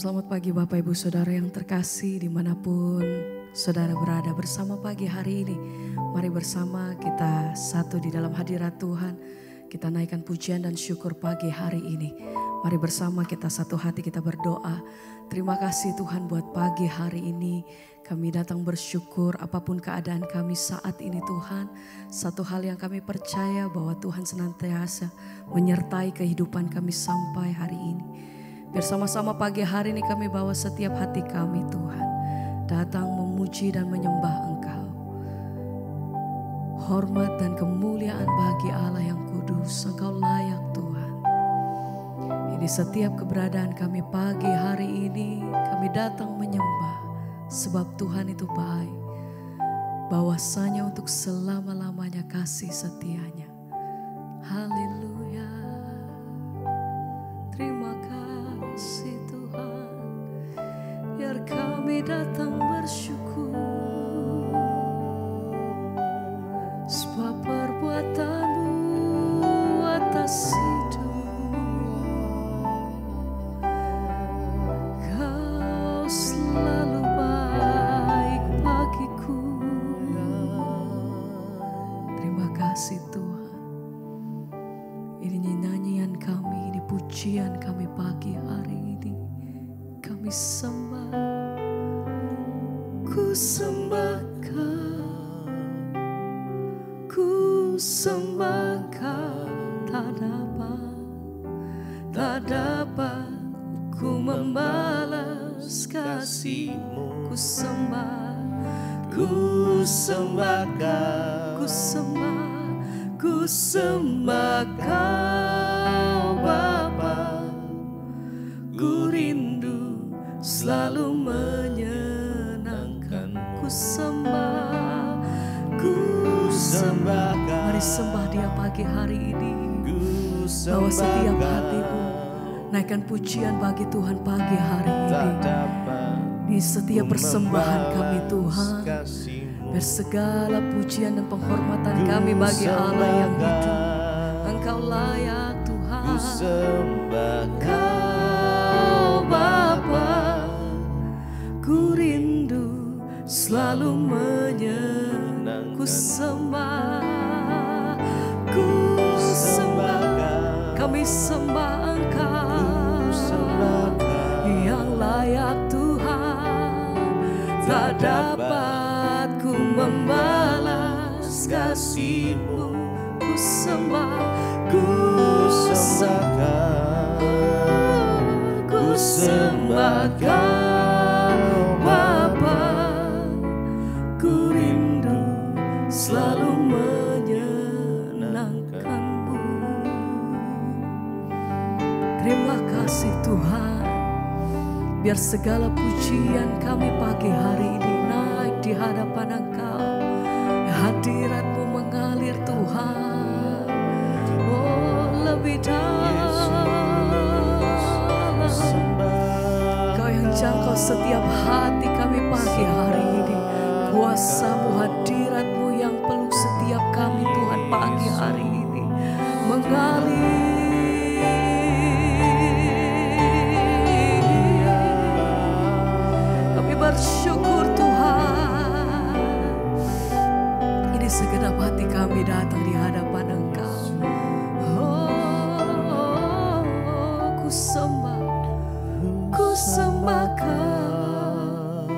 Selamat pagi Bapak Ibu Saudara yang terkasih dimanapun Saudara berada bersama pagi hari ini. Mari bersama kita satu di dalam hadirat Tuhan. Kita naikkan pujian dan syukur pagi hari ini. Mari bersama kita satu hati kita berdoa. Terima kasih Tuhan buat pagi hari ini. Kami datang bersyukur apapun keadaan kami saat ini Tuhan. Satu hal yang kami percaya bahwa Tuhan senantiasa menyertai kehidupan kami sampai hari ini. Bersama-sama pagi hari ini kami bawa setiap hati kami Tuhan. Datang memuji dan menyembah Engkau. Hormat dan kemuliaan bagi Allah yang kudus. Engkau layak Tuhan. Ini setiap keberadaan kami pagi hari ini. Kami datang menyembah. Sebab Tuhan itu baik. Bahwasanya untuk selama-lamanya kasih setianya. Haleluya. Terima kasih Tuhan. Biar kami datang bersyukur. Sebab perbuatan-Mu atas hidup. Kau selalu baik bagiku. Terima kasih Tuhan. Ini nyanyian kami, ini pujian kami pagi hari ini. Kami sembah, ku sembah Kau, ku sembah Kau. Tak dapat ku membalas kasih-Mu. Ku sembah, ku sembah Kau, ku sembah Kau Bapa. Ku rindu selalu menyenangkan. Ku sembah, ku sembah Kau. Mari sembah Dia pagi hari ini. Bawa setiap hatimu. Naikkan pujian bagi Tuhan pagi hari ini. Di setiap persembahan kami Tuhan. Biar segala pujian dan penghormatan kami bagi Allah yang hidup. Engkau layak Tuhan. Ku sembah Kau Bapa. Ku rindu selalu menyenangkan. Ku sembah, ku sembah. Kami sembah Engkau yang layak Tuhan. Tak dapat ku membalas kasih-Mu. Ku sembah, ku sembah, ku sembah Kau Bapa. Ku rindu selalu menyenangkan-Mu. Terima kasih Tuhan. Biar segala pujian kami pagi hari ini naik di hadapan Engkau. Hadirat-Mu mengalir Tuhan. Oh lebih dalam. Kau yang jangkau setiap hati kami pagi hari ini. Kuasa-Mu, hadirat-Mu yang peluk setiap kami Tuhan pagi hari ini. Mengalir. Bersyukur Tuhan. Ini segenap hati kami datang di hadapan Engkau. Oh, ku sembah Kau,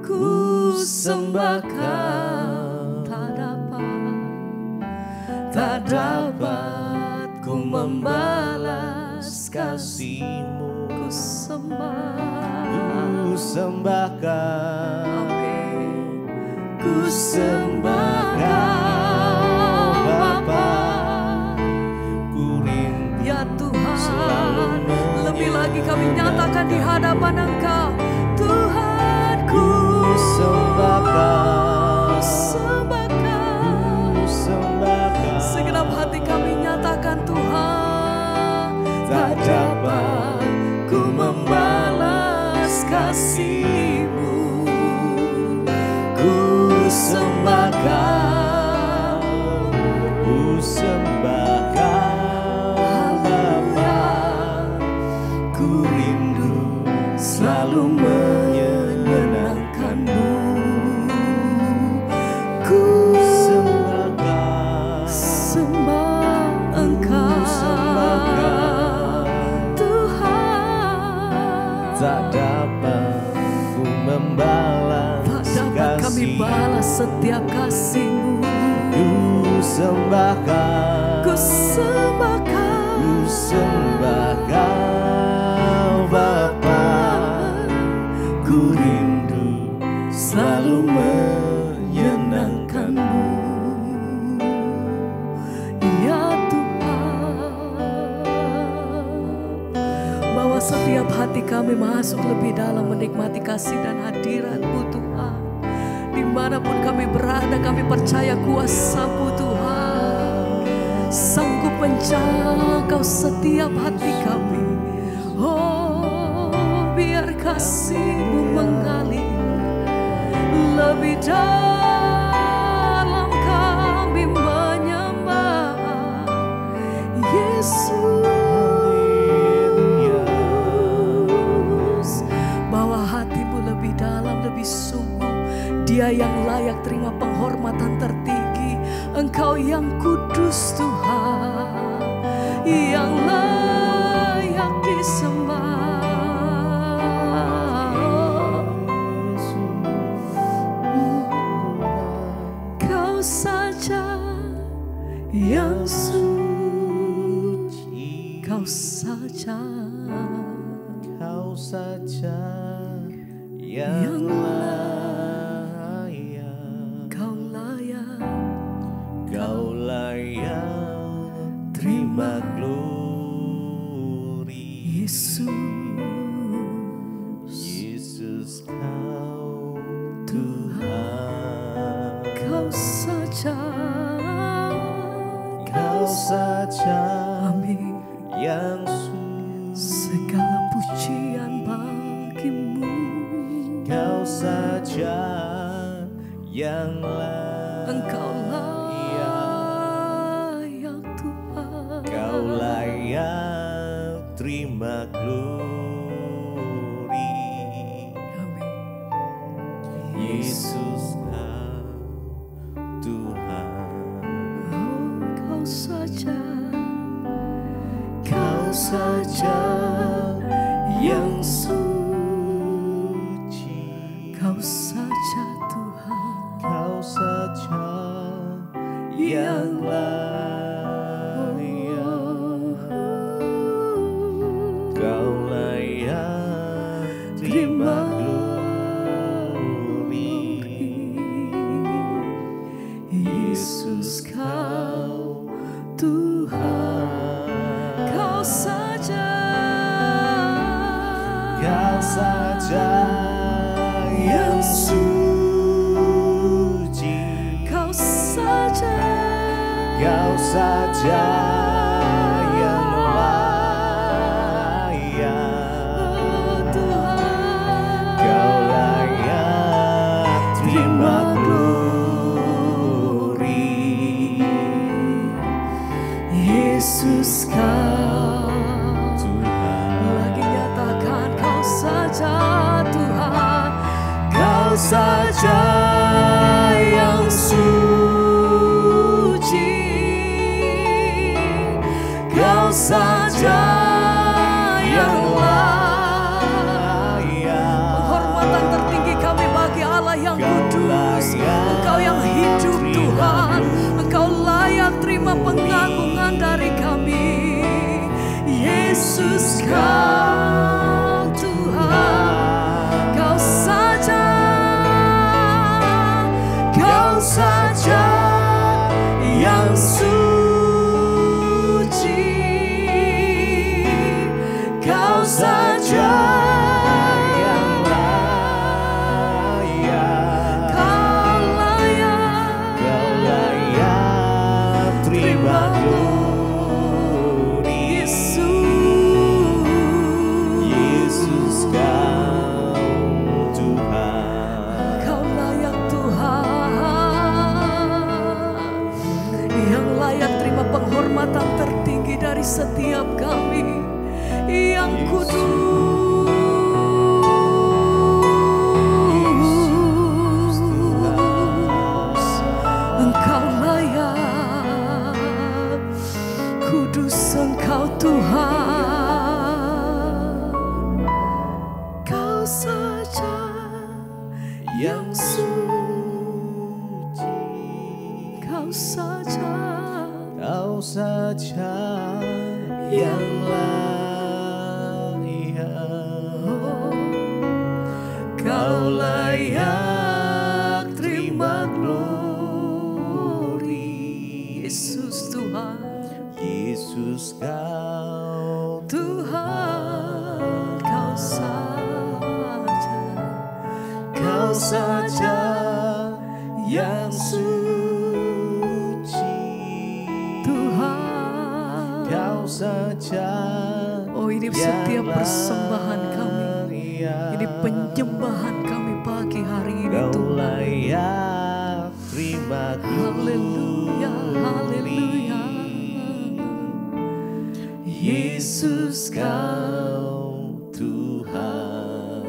ku sembah Kau. Tak dapat ku membalas kasih-Mu. Ku sembah Kau, ku sembah Kau Bapa. Ku rindu ya Tuhan. Lebih lagi kami nyatakan di hadapan Engkau Tuhan. Ku sembah Kau, segenap hati kami nyatakan Tuhan. Tak dapat ku membalas kasih-Mu. Ku sembah Kau, ku sembah Kau Bapa. Ku rindu membalas kami balas setiap kasih-Mu. Ku sembahkan, Ku sembahkan, ku sembahkan Bapa. Ku rindu selalu menyenangkan-Mu, ya Tuhan. Bawa setiap hati kami masuk lebih dalam menikmati kasih dan hadirat-Mu Tuhan. Dimanapun kami berada, kami percaya kuasa-Mu Tuhan sanggup menjangkau setiap hati kami. Oh, biar kasih-Mu mengalir lebih dalam, kami menyembah Yesus. Bawa hati-Mu lebih dalam, lebih sungguh. Dia yang layak terima penghormatan tertinggi. Engkau yang kudus Tuhan, yang layak disembah. Kau saja yang suci, Kau saja, Kau saja yang Kau layak terima glori. Yesus Kau Tuhan. Kau saja, Kau saja amin. yang Segala pujian bagi-Mu. Kau saja yang Engkau layak Tuhan. Kau layak terima glori. Amin. Yesus Kau Tuhan. Oh, Kau saja, Kau saja yang suci. Kau saja Tuhan. Kau saja yang layak. Kau layak terima glori. Yesus Kau Tuhan. Kau saja, Kau saja yang suci. Kau saja, Kau saja yang layak. oh Tuhan. Kau layak terima glori. Yesus Kau Tuhan. lagi nyatakan Kau saja Tuhan. Kau saja yang suci. Kau saja yang layak. Penghormatan tertinggi kami bagi Allah yang kudus. Engkau yang hidup Tuhan. Engkau layak terima pengagungan dari kami. Yesus Kau Tuhan. Kau saja, Kau saja yang suci. Kau saja yang layak. Kau layak, Kau layak terima glori. Yesus Kau Tuhan. Kau layak Tuhan, yang layak terima penghormatan tertinggi dari setiap kami, yang kudus. Engkau layak, kudus Engkau Tuhan. Kau saja yang suci. Kau saja, Kau saja yang layak. Kau layak terima glory. Yesus Tuhan, Yesus Kau Tuhan, Kau saja, Kau saja yang suci. Tuhan. Kau saja. Oh, ini setiap persembahan kami, ini penyembahan kami pagi hari ini Kau Tuhan. layak terima Haleluya, haleluya. Yesus Kau Tuhan.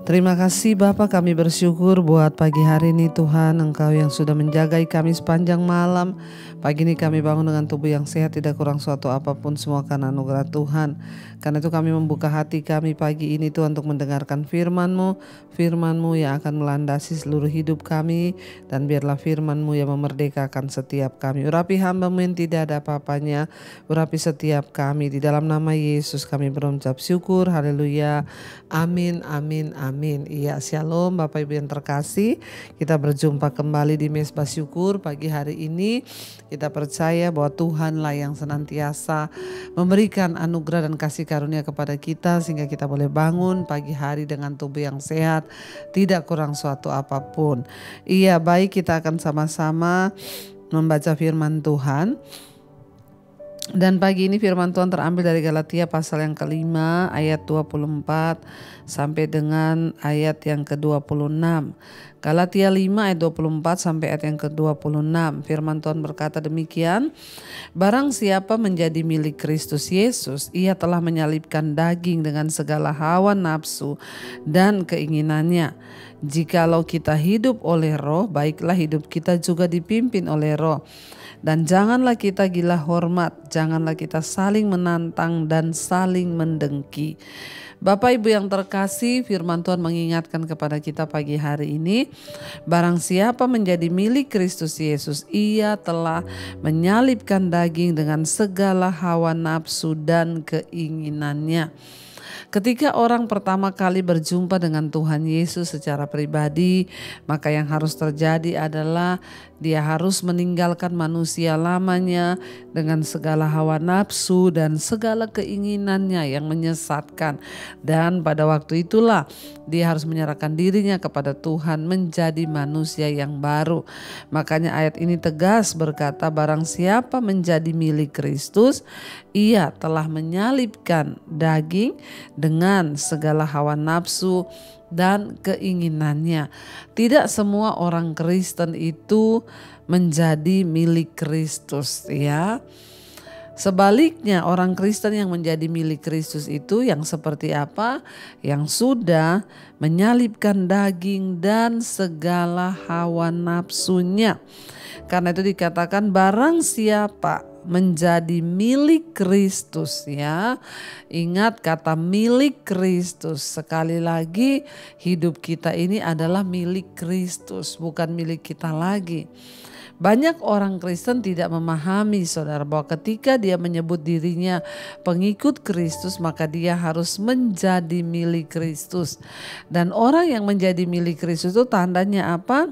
Terima kasih Bapa, kami bersyukur buat pagi hari ini Tuhan, Engkau yang sudah menjagai kami sepanjang malam. Pagi ini kami bangun dengan tubuh yang sehat, tidak kurang suatu apapun, semua karena anugerah Tuhan. Karena itu kami membuka hati kami pagi ini Tuhan untuk mendengarkan firman-Mu, firman-Mu yang akan melandasi seluruh hidup kami. Dan biarlah firman-Mu yang memerdekakan setiap kami. Urapi hamba-Mu yang tidak ada apa-apanya, urapi setiap kami. Di dalam nama Yesus kami berucap syukur, haleluya, amin, amin, amin. Iya, shalom Bapak Ibu yang terkasih. Kita berjumpa kembali di Mesbah Syukur pagi hari ini. Kita percaya bahwa Tuhanlah yang senantiasa memberikan anugerah dan kasih karunia kepada kita sehingga kita boleh bangun pagi hari dengan tubuh yang sehat, tidak kurang suatu apapun. Iya, baik, kita akan sama-sama membaca firman Tuhan. Dan pagi ini firman Tuhan terambil dari Galatia pasal yang kelima ayat 24 sampai dengan ayat yang ke-26. Galatia 5 ayat 24 sampai ayat yang ke-26. Firman Tuhan berkata demikian. Barang siapa menjadi milik Kristus Yesus, ia telah menyalibkan daging dengan segala hawa nafsu dan keinginannya. Jikalau kita hidup oleh Roh, baiklah hidup kita juga dipimpin oleh Roh. Dan janganlah kita gila hormat, janganlah kita saling menantang dan saling mendengki. Bapak Ibu yang terkasih, firman Tuhan mengingatkan kepada kita pagi hari ini, barang siapa menjadi milik Kristus Yesus, ia telah menyalibkan daging dengan segala hawa nafsu dan keinginannya. Ketika orang pertama kali berjumpa dengan Tuhan Yesus secara pribadi, maka yang harus terjadi adalah dia harus meninggalkan manusia lamanya dengan segala hawa nafsu dan segala keinginannya yang menyesatkan. Dan pada waktu itulah dia harus menyerahkan dirinya kepada Tuhan menjadi manusia yang baru. Makanya ayat ini tegas berkata, barang siapa menjadi milik Kristus, ia telah menyalibkan daging dengan segala hawa nafsu dan keinginannya. Tidak semua orang Kristen itu menjadi milik Kristus, ya. Sebaliknya, orang Kristen yang menjadi milik Kristus itu yang seperti apa? Yang sudah menyalibkan daging dan segala hawa nafsunya. Karena itu dikatakan barang siapa menjadi milik Kristus, ya. Ingat kata milik Kristus. Sekali lagi, hidup kita ini adalah milik Kristus, bukan milik kita lagi. Banyak orang Kristen tidak memahami, saudara, bahwa ketika dia menyebut dirinya pengikut Kristus, maka dia harus menjadi milik Kristus. Dan orang yang menjadi milik Kristus itu tandanya apa?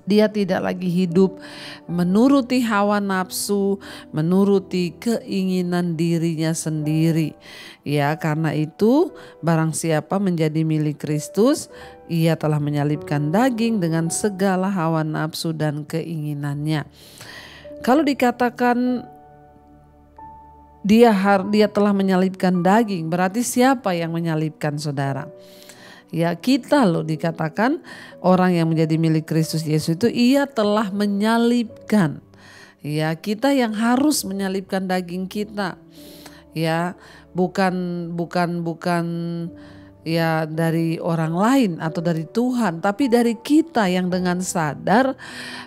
Dia tidak lagi hidup menuruti hawa nafsu, menuruti keinginan dirinya sendiri. Ya, karena itu barang siapa menjadi milik Kristus, ia telah menyalibkan daging dengan segala hawa nafsu dan keinginannya. Kalau dikatakan dia telah menyalibkan daging, berarti siapa yang menyalibkan, saudara? Ya, kita loh, dikatakan orang yang menjadi milik Kristus Yesus itu ia telah menyalibkan. Ya, kita yang harus menyalibkan daging kita. Ya, bukan ya dari orang lain atau dari Tuhan, tapi dari kita yang dengan sadar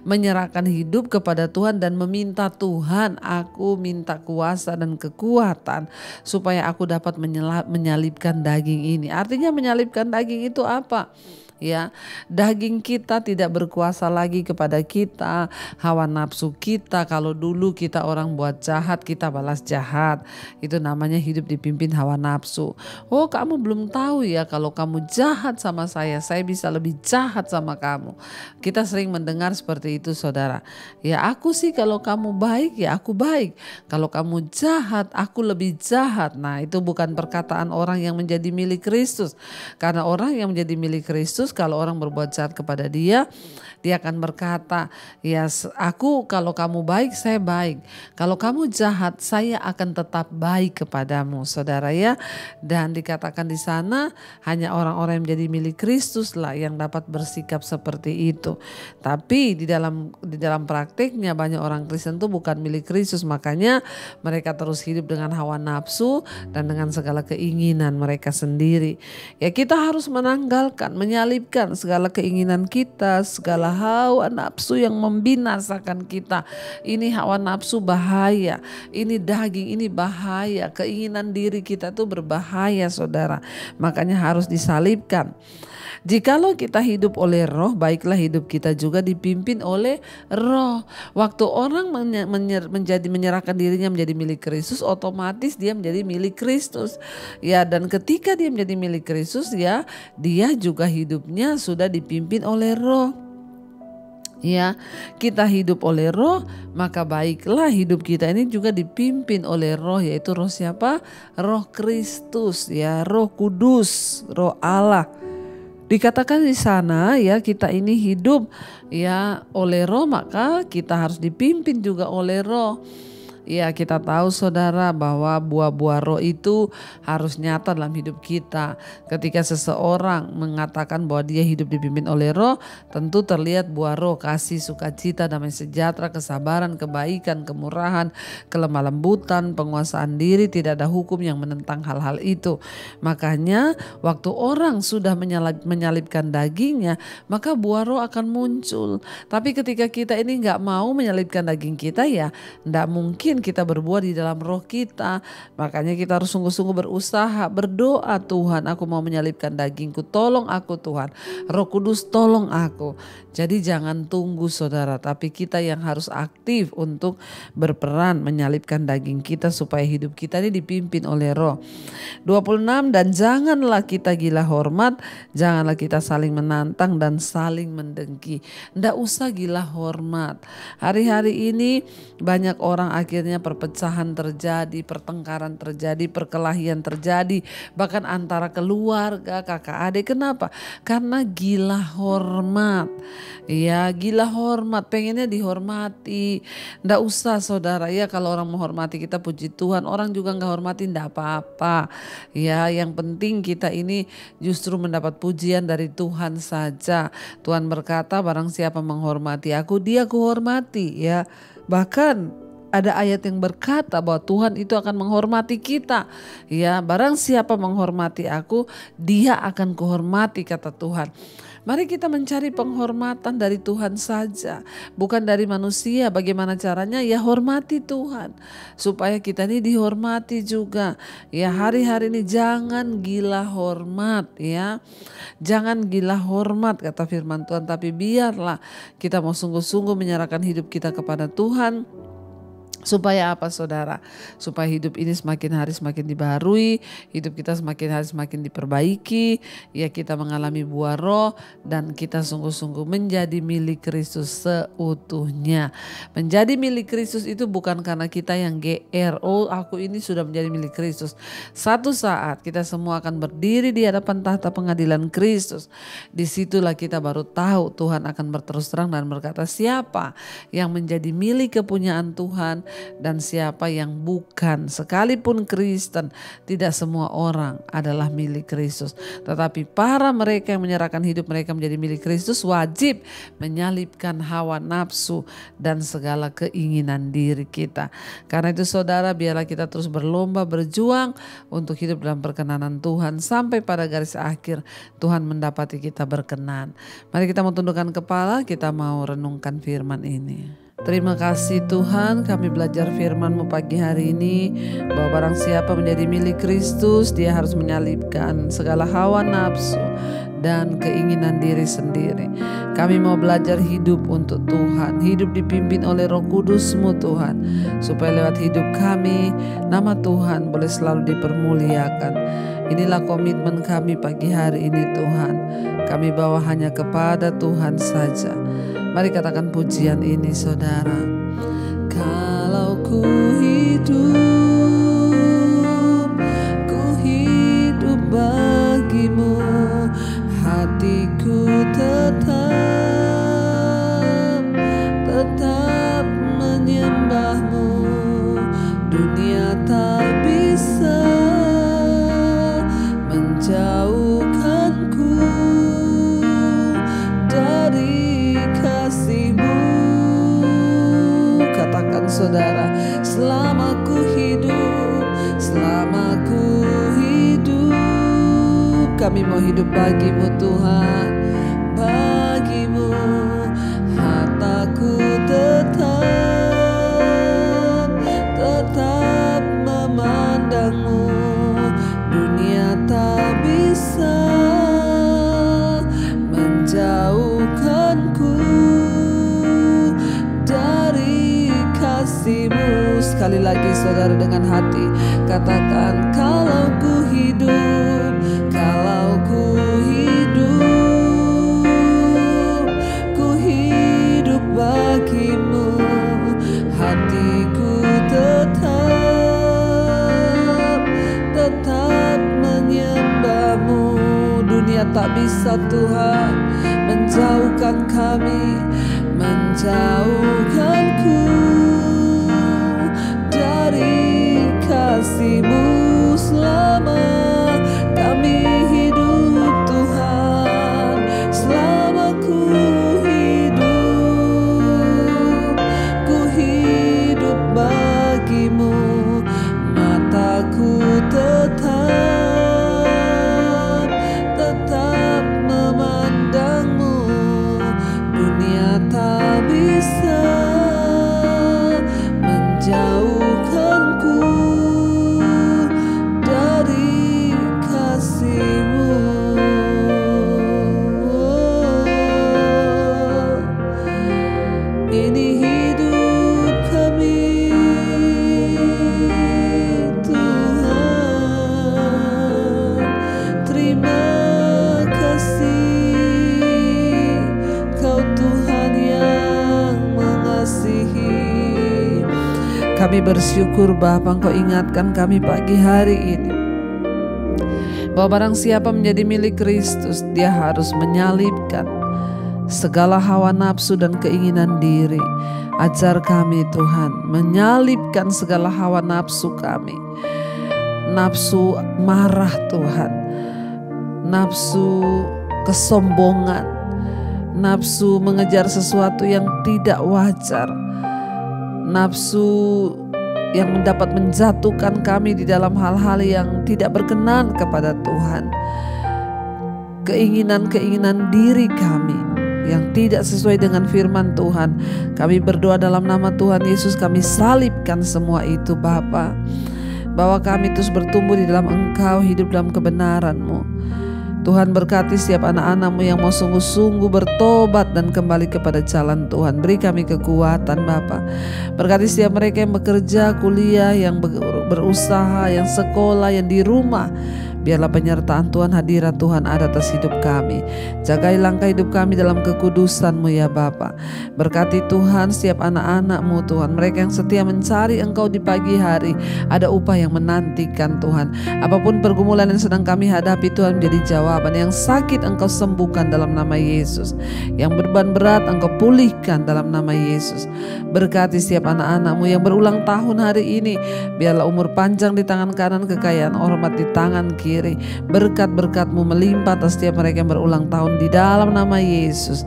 menyerahkan hidup kepada Tuhan dan meminta Tuhan, aku minta kuasa dan kekuatan supaya aku dapat menyalibkan daging ini. Artinya menyalibkan daging itu apa? Ya, daging kita tidak berkuasa lagi kepada kita, hawa nafsu kita. Kalau dulu kita orang buat jahat, kita balas jahat. Itu namanya hidup dipimpin hawa nafsu. Oh, kamu belum tahu ya, kalau kamu jahat sama saya bisa lebih jahat sama kamu. Kita sering mendengar seperti itu, saudara. Ya, aku sih kalau kamu baik ya aku baik. Kalau kamu jahat, aku lebih jahat. Nah, itu bukan perkataan orang yang menjadi milik Kristus. Karena orang yang menjadi milik Kristus, kalau orang berbuat jahat kepada dia akan berkata, ya aku kalau kamu baik saya baik, kalau kamu jahat saya akan tetap baik kepadamu, saudara ya. Dan dikatakan di sana hanya orang-orang yang menjadi milik Kristus lah yang dapat bersikap seperti itu. Tapi di dalam praktiknya banyak orang Kristen itu bukan milik Kristus, makanya mereka terus hidup dengan hawa nafsu dan dengan segala keinginan mereka sendiri. Ya, kita harus menanggalkan, menyalibkan segala keinginan kita, segala hawa nafsu yang membinasakan kita. Ini hawa nafsu bahaya, ini daging ini bahaya, keinginan diri kita tuh berbahaya, saudara. Makanya harus disalibkan. Jikalau kita hidup oleh roh, baiklah hidup kita juga dipimpin oleh roh. Waktu orang menyerahkan dirinya menjadi milik Kristus, otomatis dia menjadi milik Kristus. Ya, dan ketika dia menjadi milik Kristus, ya, dia juga hidupnya sudah dipimpin oleh roh. Ya, kita hidup oleh roh, maka baiklah hidup kita ini juga dipimpin oleh roh, yaitu roh siapa? Roh Kristus, ya, Roh Kudus, Roh Allah. Dikatakan di sana ya, kita ini hidup ya oleh roh, maka kita harus dipimpin juga oleh roh. Ya, kita tahu saudara bahwa buah-buah roh itu harus nyata dalam hidup kita. Ketika seseorang mengatakan bahwa dia hidup dipimpin oleh roh, tentu terlihat buah roh: kasih, sukacita, damai sejahtera, kesabaran, kebaikan, kemurahan, kelemah lembutan, penguasaan diri. Tidak ada hukum yang menentang hal-hal itu. Makanya waktu orang sudah menyalibkan dagingnya, maka buah roh akan muncul. Tapi ketika kita ini gak mau menyalibkan daging kita, ya gak mungkin kita berbuat di dalam roh kita. Makanya kita harus sungguh-sungguh berusaha, berdoa, Tuhan aku mau menyalibkan dagingku, tolong aku Tuhan, Roh Kudus tolong aku. Jadi jangan tunggu saudara, tapi kita yang harus aktif untuk berperan menyalibkan daging kita supaya hidup kita ini dipimpin oleh roh. 26, dan janganlah kita gila hormat, janganlah kita saling menantang dan saling mendengki. Nggak usah gila hormat. Hari-hari ini banyak orang akhirnya perpecahan terjadi, pertengkaran terjadi, perkelahian terjadi, bahkan antara keluarga, kakak adik. Kenapa? Karena gila hormat. Ya, gila hormat, pengennya dihormati. Nggak usah saudara ya, kalau orang menghormati kita puji Tuhan, orang juga nggak hormati nggak apa-apa. Ya, yang penting kita ini justru mendapat pujian dari Tuhan saja. Tuhan berkata, barang siapa menghormati aku, dia kuhormati. Ya, bahkan ada ayat yang berkata bahwa Tuhan itu akan menghormati kita. Ya, barang siapa menghormati aku, dia akan kuhormati, kata Tuhan. Mari kita mencari penghormatan dari Tuhan saja, bukan dari manusia. Bagaimana caranya? Ya, hormati Tuhan supaya kita ini dihormati juga. Ya, hari-hari ini jangan gila hormat, ya. Jangan gila hormat, kata firman Tuhan, tapi biarlah kita mau sungguh-sungguh menyerahkan hidup kita kepada Tuhan. Supaya apa saudara? Supaya hidup ini semakin hari semakin dibaharui, hidup kita semakin hari semakin diperbaiki, ya, kita mengalami buah roh dan kita sungguh-sungguh menjadi milik Kristus seutuhnya. Menjadi milik Kristus itu bukan karena kita yang GR, oh aku ini sudah menjadi milik Kristus. Satu saat kita semua akan berdiri di hadapan tahta pengadilan Kristus. Disitulah kita baru tahu, Tuhan akan berterus terang dan berkata, siapa yang menjadi milik kepunyaan Tuhan, dan siapa yang bukan. Sekalipun Kristen, tidak semua orang adalah milik Kristus. Tetapi para mereka yang menyerahkan hidup mereka menjadi milik Kristus wajib menyalibkan hawa nafsu dan segala keinginan diri kita. Karena itu saudara, biarlah kita terus berlomba berjuang untuk hidup dalam perkenanan Tuhan sampai pada garis akhir Tuhan mendapati kita berkenan. Mari kita mau tundukkan kepala, kita mau renungkan firman ini. Terima kasih Tuhan, kami belajar firman-Mu pagi hari ini bahwa barang siapa menjadi milik Kristus, dia harus menyalibkan segala hawa nafsu dan keinginan diri sendiri. Kami mau belajar hidup untuk Tuhan, hidup dipimpin oleh Roh Kudus-Mu Tuhan, supaya lewat hidup kami nama Tuhan boleh selalu dipermuliakan. Inilah komitmen kami pagi hari ini Tuhan. Kami bawa hanya kepada Tuhan saja. Mari katakan pujian ini saudara. Kalau ku hidup bagimu, hatiku tetap menyembahmu. Dunia tak bisa menjauhkanku dari kasih-Mu. Katakan saudara, selama ku hidup, kami mau hidup bagi-Mu Tuhan, bagi-Mu. Hartaku tetap memandang-Mu. Dunia tak bisa menjauhkanku dari kasih-Mu. Sekali lagi saudara dengan hati katakan, kalau ku hidup bagi-Mu, hatiku tetap menyembah-Mu. Dunia tak bisa Tuhan menjauhkanku dari kasih-Mu. Selama kami hidup Tuhan, selama ku hidup bagi-Mu. Mataku tetap memandang-Mu. Dunia tak bisa menjauhkanku dari kasih-Mu. Ini hidup kami Tuhan. Terima kasih Kau Tuhan yang mengasihi. Kami bersyukur Bapa, Engkau ingatkan kami pagi hari ini bahwa barang siapa menjadi milik Kristus, dia harus menyalibkan segala hawa nafsu dan keinginan diri. Ajar kami Tuhan menyalibkan segala hawa nafsu kami. Nafsu marah Tuhan, nafsu kesombongan, nafsu mengejar sesuatu yang tidak wajar, nafsu yang mendapat menjatuhkan kami di dalam hal-hal yang tidak berkenan kepada Tuhan. Keinginan-keinginan diri kami yang tidak sesuai dengan firman Tuhan, kami berdoa dalam nama Tuhan Yesus, kami salibkan semua itu Bapa. Bahwa kami terus bertumbuh di dalam Engkau, hidup dalam kebenaran-Mu. Tuhan berkati setiap anak-anak-Mu yang mau sungguh-sungguh bertobat dan kembali kepada jalan Tuhan. Beri kami kekuatan Bapa. Berkati setiap mereka yang bekerja, kuliah, yang berusaha, yang sekolah, yang di rumah. Biarlah penyertaan Tuhan, hadirat Tuhan ada atas hidup kami. Jagai langkah hidup kami dalam kekudusan-Mu ya Bapa. Berkati Tuhan setiap anak-anak-Mu Tuhan, mereka yang setia mencari Engkau di pagi hari, ada upah yang menantikan Tuhan. Apapun pergumulan yang sedang kami hadapi Tuhan menjadi jawaban. Yang sakit Engkau sembuhkan dalam nama Yesus. Yang beban berat Engkau pulihkan dalam nama Yesus. Berkati setiap anak-anak-Mu yang berulang tahun hari ini, biarlah umur panjang di tangan kanan, kekayaan hormat di tangan kiri. Berkat-berkat-Mu melimpah atas setiap mereka yang berulang tahun di dalam nama Yesus.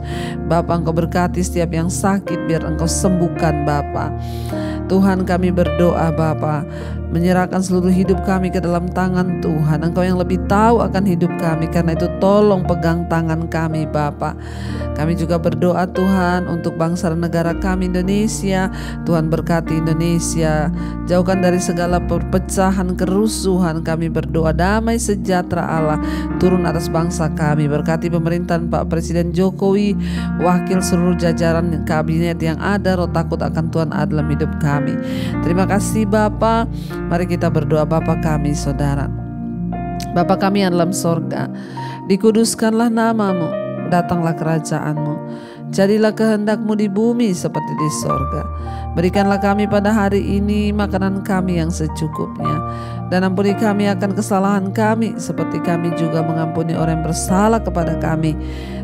Bapa, Engkau berkati setiap yang sakit, biar Engkau sembuhkan Bapa. Tuhan, kami berdoa Bapa, menyerahkan seluruh hidup kami ke dalam tangan Tuhan. Engkau yang lebih tahu akan hidup kami, karena itu tolong pegang tangan kami Bapa. Kami juga berdoa Tuhan untuk bangsa dan negara kami Indonesia. Tuhan berkati Indonesia, jauhkan dari segala perpecahan, kerusuhan. Kami berdoa damai sejahtera Allah turun atas bangsa kami. Berkati pemerintahan Pak Presiden Jokowi, wakil seluruh jajaran kabinet yang ada. Roh takut akan Tuhan ada dalam hidup kami. Terima kasih Bapa. Mari kita berdoa. Bapa kami saudara, Bapa kami yang dalam sorga, dikuduskanlah nama-Mu, datanglah kerajaan-Mu, jadilah kehendak-Mu di bumi seperti di sorga. Berikanlah kami pada hari ini makanan kami yang secukupnya, dan ampuni kami akan kesalahan kami seperti kami juga mengampuni orang yang bersalah kepada kami.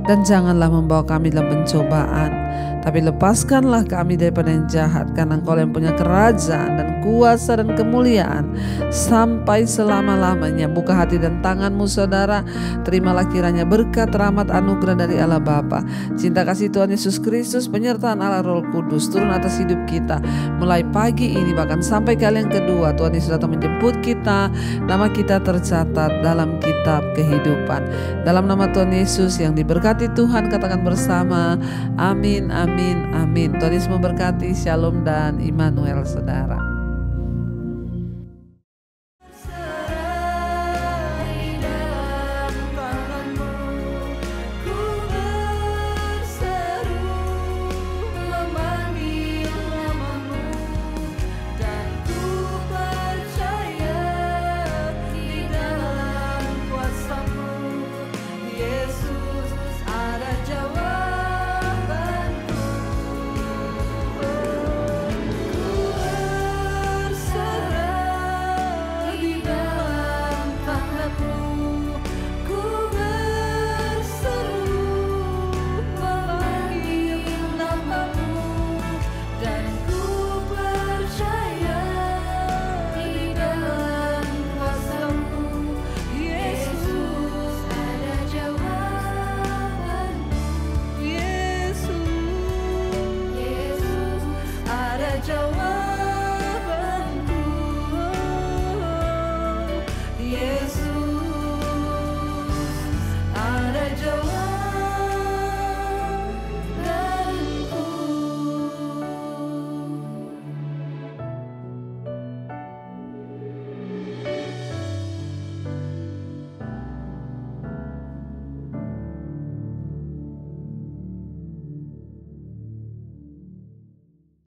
Dan janganlah membawa kami dalam pencobaan, tapi lepaskanlah kami daripada yang jahat, karena Engkau yang punya kerajaan dan kuasa dan kemuliaan sampai selama-lamanya. Buka hati dan tangan-Mu saudara, terimalah kiranya berkat, rahmat, anugerah dari Allah Bapa, cinta kasih Tuhan Yesus Kristus, penyertaan Allah Roh Kudus turun atas hidup kita mulai pagi ini bahkan sampai kali yang kedua. Tuhan Yesus datang menjemput kita, nama kita tercatat dalam kitab kehidupan. Dalam nama Tuhan Yesus yang diberkati Tuhan, katakan bersama amin, amin, amin. Tuhan Yesus memberkati. Shalom dan Immanuel saudara.